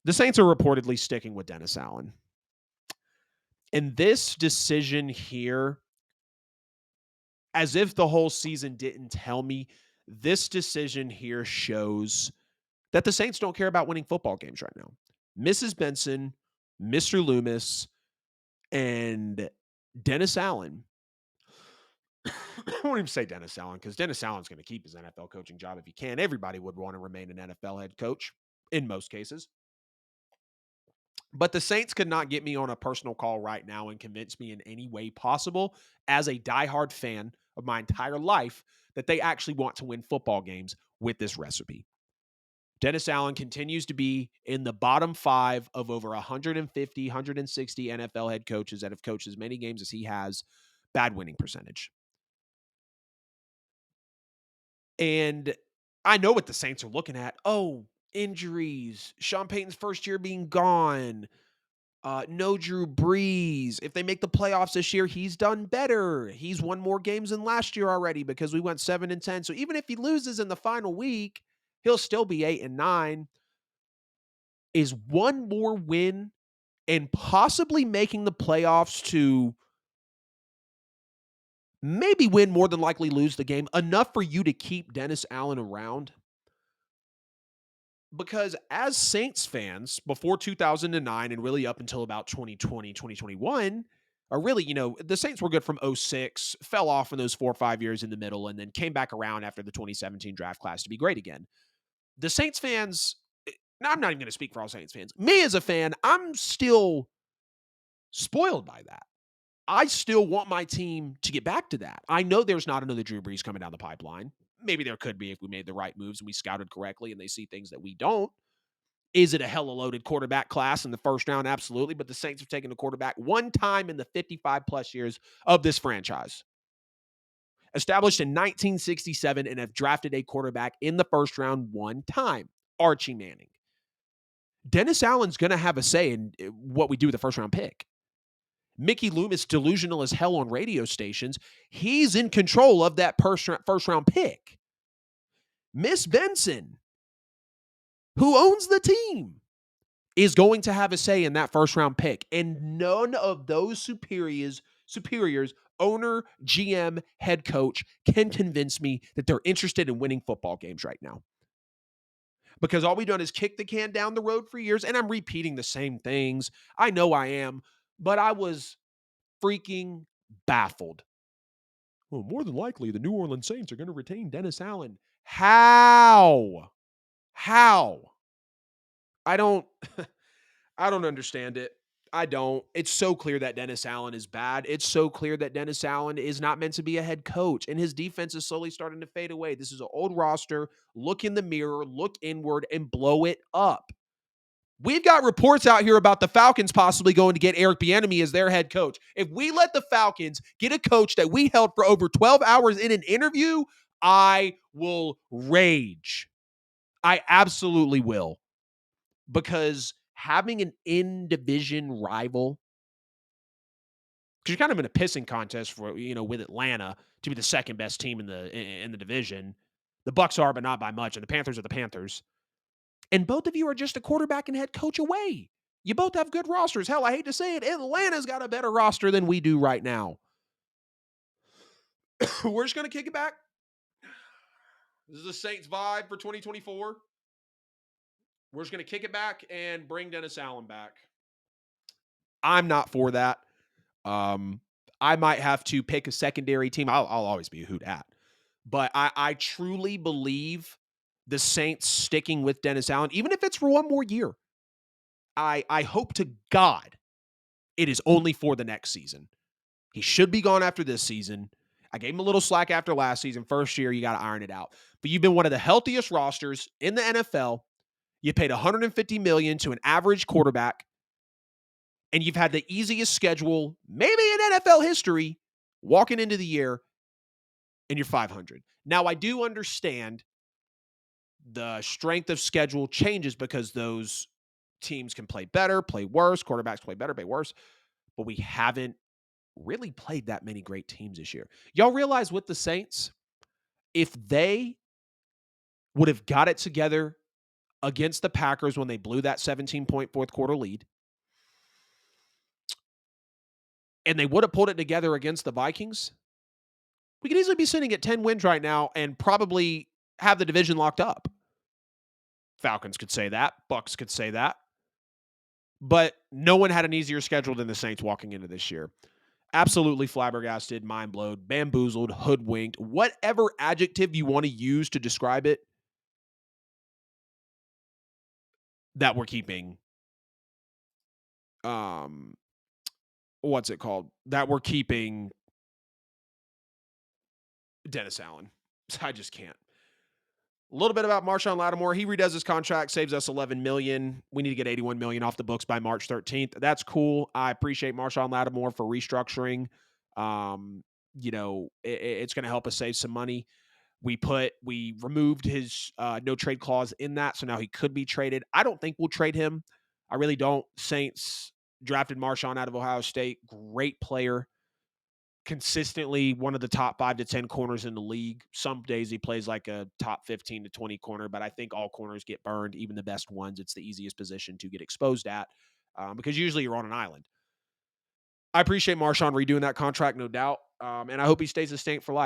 The Saints are reportedly sticking with Dennis Allen. And this decision here, as if the whole season didn't tell me, this decision here shows that the Saints don't care about winning football games right now. Mrs. Benson, Mr. Loomis, and Dennis Allen. I won't even say Dennis Allen because Dennis Allen's going to keep his NFL coaching job if he can. Everybody would want to remain an NFL head coach in most cases. But the Saints could not get me on a personal call right now and convince me in any way possible, as a diehard fan of my entire life, that they actually want to win football games with this recipe. Dennis Allen continues to be in the bottom 5 of over 150, 160 NFL head coaches that have coached as many games as he has, bad winning percentage. And I know what the Saints are looking at. Oh, injuries, Sean Payton's first year being gone, no Drew Brees. If they make the playoffs this year, he's done better. He's won more games than last year already because we went 7-10. So even if he loses in the final week, he'll still be 8-9. Is one more win and possibly making the playoffs to maybe win, more than likely lose the game, enough for you to keep Dennis Allen around? Because as Saints fans, before 2009 and really up until about 2020, 2021, or really, the Saints were good from 06, fell off in those 4 or 5 years in the middle, and then came back around after the 2017 draft class to be great again. The Saints fans, now I'm not even going to speak for all Saints fans. Me as a fan, I'm still spoiled by that. I still want my team to get back to that. I know there's not another Drew Brees coming down the pipeline. Maybe there could be if we made the right moves and we scouted correctly and they see things that we don't. Is it a hella loaded quarterback class in the first round? Absolutely. But the Saints have taken a quarterback one time in the 55 plus years of this franchise. Established in 1967 and have drafted a quarterback in the first round one time, Archie Manning. Dennis Allen's going to have a say in what we do with the first round pick. Mickey Loomis, delusional as hell on radio stations, he's in control of that first round pick. Miss Benson, who owns the team, is going to have a say in that first round pick. And none of those superiors, owner, GM, head coach, can convince me that they're interested in winning football games right now. Because all we've done is kick the can down the road for years, and I'm repeating the same things. I know I am, but I was freaking baffled. Well, more than likely, the New Orleans Saints are going to retain Dennis Allen. How? I don't understand it. I don't. It's so clear that Dennis Allen is bad. It's so clear that Dennis Allen is not meant to be a head coach, and his defense is slowly starting to fade away. This is an old roster. Look in the mirror, look inward, and blow it up. We've got reports out here about the Falcons possibly going to get Eric Bieniemy as their head coach. If we let the Falcons get a coach that we held for over 12 hours in an interview, I will rage. I absolutely will. Because having an in-division rival, because you're kind of in a pissing contest for, with Atlanta to be the second best team in the division. The Bucs are, but not by much, and the Panthers are the Panthers. And both of you are just a quarterback and head coach away. You both have good rosters. Hell, I hate to say it, Atlanta's got a better roster than we do right now. We're just going to kick it back. This is a Saints vibe for 2024. We're just going to kick it back and bring Dennis Allen back. I'm not for that. I might have to pick a secondary team. I'll always be a hoot at. But I truly believe the Saints sticking with Dennis Allen, even if it's for one more year. I hope to God it is only for the next season. He should be gone after this season. I gave him a little slack after last season. First year, you got to iron it out. But you've been one of the healthiest rosters in the NFL. You paid $150 million to an average quarterback. And you've had the easiest schedule, maybe in NFL history, walking into the year, and you're 500. Now, I do understand the strength of schedule changes because those teams can play better, play worse. Quarterbacks play better, play worse. But we haven't really played that many great teams this year. Y'all realize with the Saints, if they would have got it together against the Packers when they blew that 17-point fourth quarter lead. And they would have pulled it together against the Vikings. We could easily be sitting at 10 wins right now and probably have the division locked up. Falcons could say that. Bucks could say that. But no one had an easier schedule than the Saints walking into this year. Absolutely flabbergasted, mind blown, bamboozled, hoodwinked, whatever adjective you want to use to describe it, that we're keeping. What's it called? That we're keeping Dennis Allen. I just can't. A little bit about Marshawn Lattimore. He redoes his contract, saves us $11 million. We need to get $81 million off the books by March 13th. That's cool. I appreciate Marshawn Lattimore for restructuring. It's going to help us save some money. We removed his no trade clause in that, so now he could be traded. I don't think we'll trade him. I really don't. Saints drafted Marshawn out of Ohio State. Great player. Consistently one of the top 5 to 10 corners in the league. Some days he plays like a top 15 to 20 corner, but I think all corners get burned, even the best ones. It's the easiest position to get exposed at because usually you're on an island. I appreciate Marshawn redoing that contract, no doubt, and I hope he stays a Saint for life.